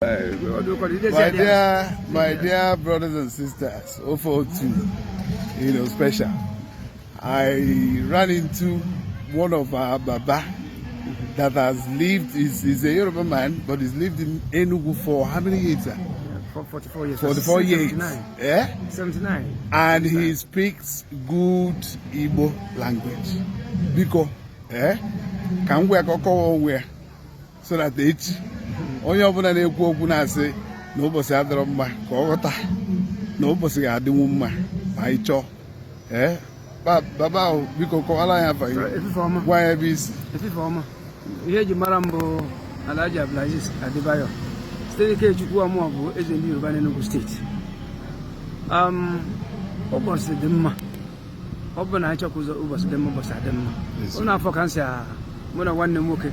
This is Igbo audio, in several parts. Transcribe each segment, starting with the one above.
My dear brothers and sisters, 042, special. I ran into one of our Baba that has lived, is a Yoruba man, but he's lived in Enugu for how many years? For 44 years. 44 years. 79. Yeah? 79. And he speaks good Igbo language. Because, can we go where? So that each onye ọbụla na-ekwu okwu na-asị na ụbọchị adịrọ mma ka ọ ghọta na ụbọchị ga-adịnwu mma ma anyị chọọ baba ahụ biko kọwara anyị afa gwa ya ebe isi efife ọma ihe eji mara mbụ Alhaji Abdulaziz Adebayo site n'ike Chukwu ọmụọ bụ eze ndị Yoruba n'Enugu steeti. Ụbọchị dị mma ọ bụ na anyị chọkwụzọ ụbọchị dị mma ụbọchị adị mma ụnụ afọ ka nsị mụ na nwanne m nwoke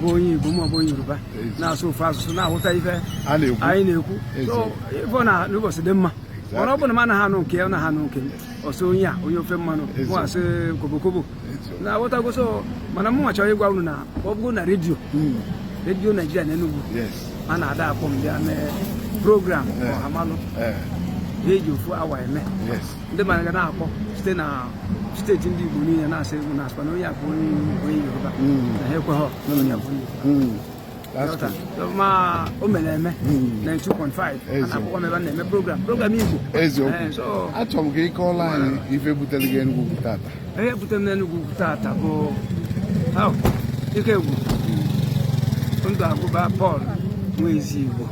bụ onye Igbo ma ọ bụ onye Yoruba na-asụ ofu asụsụ na-ahụta ife anyị na-ekwu so ife na n'ụbọchị dị mma mana ọ bụ na m anaghị anụ nke ya na ha anụ nke m ọsọ onye a onye ofe mmanụ mụ asị kobokobo na-aghọtago so mana mụ chọrọ ịgwa unu na ọ bụrụ na redio Naijiria na Enugu a na-ada akpọ m bịa mee program ọhamalụ eji ofu awa eme ndị mmadụ ga na-akpọ site na steeti ndị Igbo niile na-asị egwu na aspa na onye abụ onye Yoruba na ha ekweghọ na onye abụ ma o mere eme 92.5 na-akpọkọ m ebe a na-eme program Igbo. Eziokwu achọrọ m ka ị kọọla anyị ife butere gị Enugu tata. Ihe butere m n'Enugu tata bụ ike egwu ndụ agụba Paul nwa ezi Igbo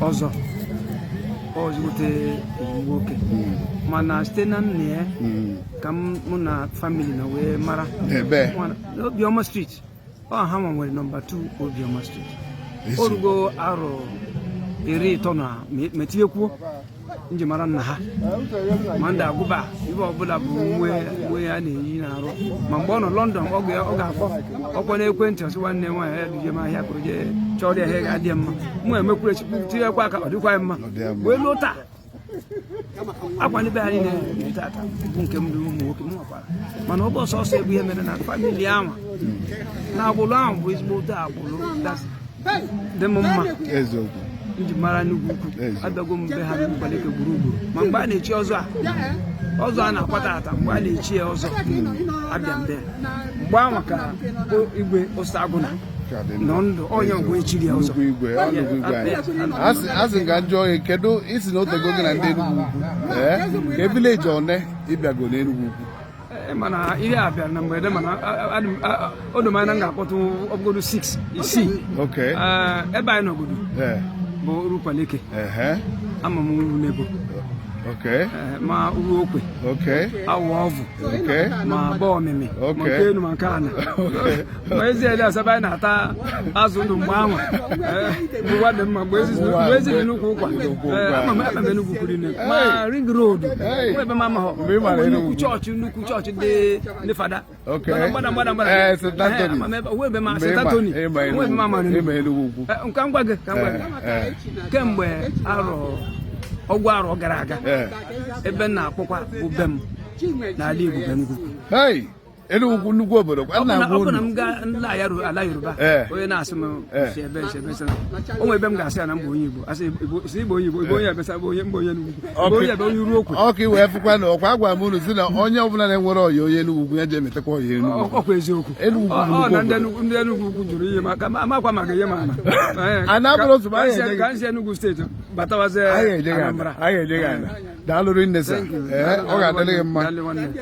ọzọ ozugbote enyi nwoke mana site na nne ya ka mụ na famili na wee mara Obioma Street ha nwere nọmba 2 Obioma Street orugo arọ 30 na metinyekwuo nji mara nna ha ma ndị agụba ibe ọbụla bụ nwe ya na-eyi n'arụ ma mgbe ọ nọ London ọ ga-akpọ ọkpọ n'ekwentị ọsị nwanne nwaanyị ya duje m ahịa kụrụ jee chọrọ ya ihe ga-adị mma mụ emekwuru echikwu tinyekwa aka ọ dịkwa mma wee lụọ taa akwa ndị be ha niile tata bụ nke m dị ụmụ nwoke m nwakwara mana ọ bụ ọsọsọ egwu ihe mere na famili ahụ na agbụrụ ahụ bụ ezigbo ote agbụrụ dị m mma nji mara Enugu ukwu abịago m be ha n'Igbaleke gburugburu ma mgbe a na-echi ọzọ a na-akwata ata mgbe a na-echi ya ọzọ abịa mbe mgbe ahụ ka igwe Osagụna nọ ndụ onye ngwe echiri ya ọzọ asị nga njọ ohe kedu isi na otego gị na ndị Enugu ukwu ka vileji one ịbịago n'Enugu ukwu mana ihe a bịara na mgbede mana odomanya m ga-akpọtụ ọbụgodo 6 isii ebe anyị n'obodo bụ Urupaleke ama m uru n'ebo ma uru okwe awa ọvụ ma bọọ ọmịmị ma nke enu ma nke ana ma ezi ele asaba anyị na-ata azụ ndụ mgbe ahụ bụ nwadị mma mgbe eziri nnukwu ụkwa ama m Enugu kwuru nne ma ring road nwe ebe m amahọ nnukwu chọọchị ndị fada gbada nwe ebe ma Setatoni nwe ebe m amahọ nke ngwa gị kemgbe ọgwụ arọ gara aga ebe na-akpọkwa bụ be m n'ala Igbo Enugu nnukwu obodo ọ bụ na m gaa ala Yoruba onye na-asị m si ebe o nwe ebe m ga-asị ya na mba onye Igbo asị Igbo onye Igbo onye ebesa bụ onye mba onye Enugu onye ebe onye uru okwu ọka iwee fụkwa na ọkwa agwa m unu si na onye ọbụla na-enwere ọya onye Enugu ugwu ya ji emetakwa ọya Enugu ọkwa eziokwu na ndị Enugu ugwu jụrụ ihe maka amakwa maka ihe ma ka nsi Enugu steeti batawazi Anambra daalụrụ nne sa ọ ga-adịrị gị mma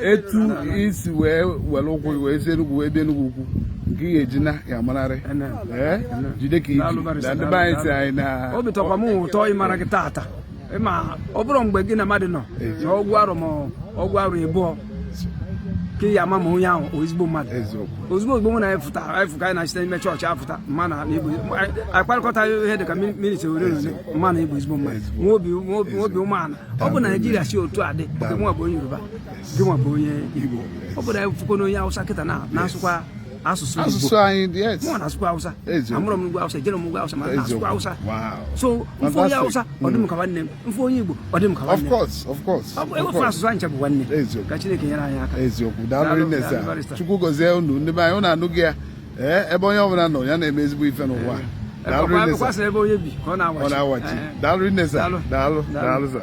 etu isi wee were ụkwụ wee si Enugu wee bịa Enugu ukwu nke ị ga-eji na ya amararị jide ka iji na ndị be anyị si anyị na obi tọkwa m ụtọ ịmara gị tata ma ọ bụrụ mgbe gị na mmadụ nọ na ọgwụ arọ ma ọgwụ arọ ịbụọ ka ị ya ama ma onye ahụ ozigbo mmadụ ozigbo mụ na anyị anyị na-achite n'ime chọọchị afụta mma na Igbo anyị kparịkọta ihe dị ka miniti ole na ole mma na Igbo ezigbo mmadụ nwa obi umeala ọ bụ na Naịjirịa si otu a dị nke nwa bụ onye Yoruba gị nwa bụ onye Igbo ọ bụ na anyị fụkọ na onye Hausa kịta na-asụkwa asụsụ anyị mụ na-asụkwa Hausa amụrụ m n'ugwu Hausa ejere m ugwu Hausa ma na-asụkwa Hausa so mfe onye Hausa ọ dị m ka nwanne m mfe onye Igbo ọ dị m ka nwanne m ewefere asụsụ anyị bụ nwanne ka Chineke nyere anyị aka eziokwu daalụ nne sa Chukwu gọzie unu ndị be anyị unu anụghị ya ebe onye ọbụla nọ ya na-eme ezigbo ife n'ụwa Daalụ rinne, sir. Kwasịrị ebe onye bi ka ọ Ọ na-awachi. na-awachi. Daalụ rinne, sir. Daalụ. Daalụ. Daalụ. Daalụ, sir.